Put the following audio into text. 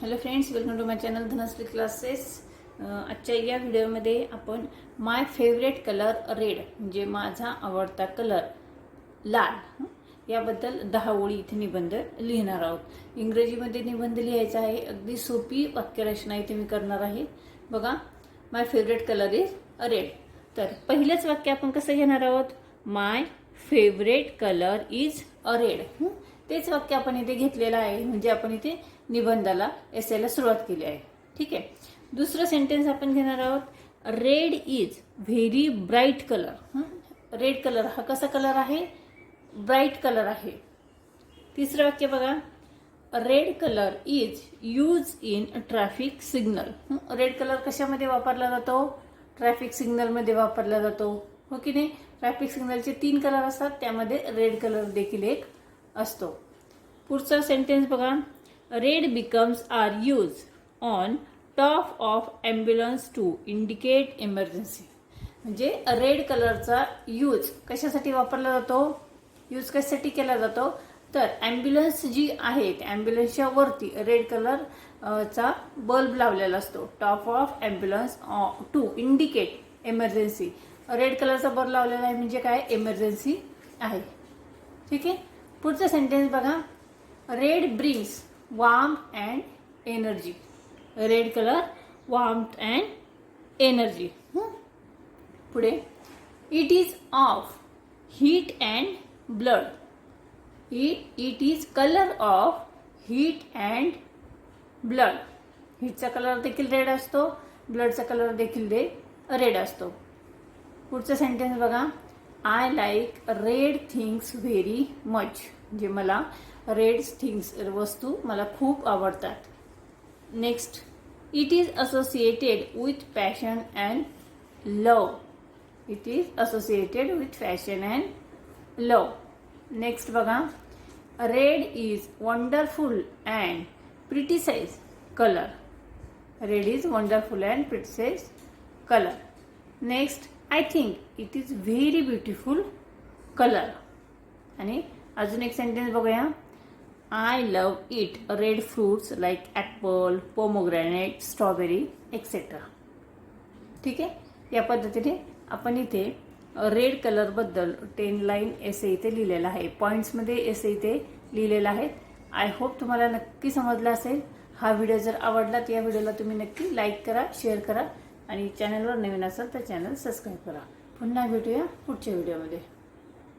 Hello friends, welcome to my channel Dhanashree classes. आजच्या या व्हिडिओमध्ये आपण माय फेवरेट कलर रेड म्हणजे माझा आवडता कलर लाल याबद्दल 10 ओळी इथे निबंध लिहिणार आहोत. इंग्रजीमध्ये निबंध लिहायचा आहे. अगदी सोपी वाक्यरचना इथे मी करणार आहे. बघा, माय फेवरेट कलर इज रेड. तर पहिलेच वाक्य आपण कसं घेणार आहोत? माय फेवरेट कलर इज रेड. तेच वाक्य आपण इथे घेतलेलं आहे, म्हणजे आपण इथे निबंधाला एसेला सुरुवात केली आहे. ठीक आहे. दुसरं सेंटेन्स आपण घेणार आहोत. Red is very bright colour. Red colour हा कसा कलर आहे? ब्राईट कलर आहे. तिसरं वाक्य बघा. Red colour is use in traffic signal. Red colour कशामध्ये वापरला जातो? ट्रॅफिक सिग्नलमध्ये वापरला जातो, हो की नाही? ट्रॅफिक सिग्नलचे 3 कलर असतात, त्यामध्ये रेड कलर देखील एक असतो. पुढचा सेंटेन्स बघा. Red becomes are use on top of ambulance to indicate emergency. म्हणजे रेड कलरचा यूज कशासाठी वापरला जातो? यूज कशासाठी केला जातो? तर ॲम्ब्युलन्स जी आहे त्या ॲम्ब्युलन्सच्या वरती रेड कलर चा बल्ब लावलेला असतो. Top of ambulance to indicate emergency. Red कलरचा बल्ब लावलेला आहे म्हणजे काय? इमर्जन्सी आहे. ठीक आहे. पुढचा सेंटेन्स बघा. Red brings warmth and energy. Red colour warmth and energy. पुढे. It is of heat and blood. It is colour of heat and blood. हीटचा कलर देखील रेड असतो, ब्लडचा कलर देखील रेड असतो. पुढचा सेंटेन्स बघा. I like red things very much. म्हणजे मला रेड थिंग्स वस्तू मला खूप आवडतात. Next. It is associated with passion and love. It is associated with fashion and love. Next बघा. Red is wonderful and prettiest colour. Red is wonderful and prettiest colour. Next. I think it is very beautiful colour. आणि अजून एक sentence बघूया. I love it red fruits like apple, pomegranate, strawberry etcetera. ठीक आहे. या पद्धतीने आपण इथे रेड कलरबद्दल 10 लाईन एसे इथे लिहिलेला आहे. पॉईंट्समध्ये एसे इथे लिहिलेला आहे. आय होप तुम्हाला नक्की समजला असेल. हा व्हिडिओ जर आवडला तर या व्हिडिओला तुम्ही नक्की लाईक करा, शेअर करा आणि चॅनलवर नवीन असाल तर चॅनल सबस्क्राईब करा. पुन्हा भेटूया पुढच्या व्हिडिओमध्ये.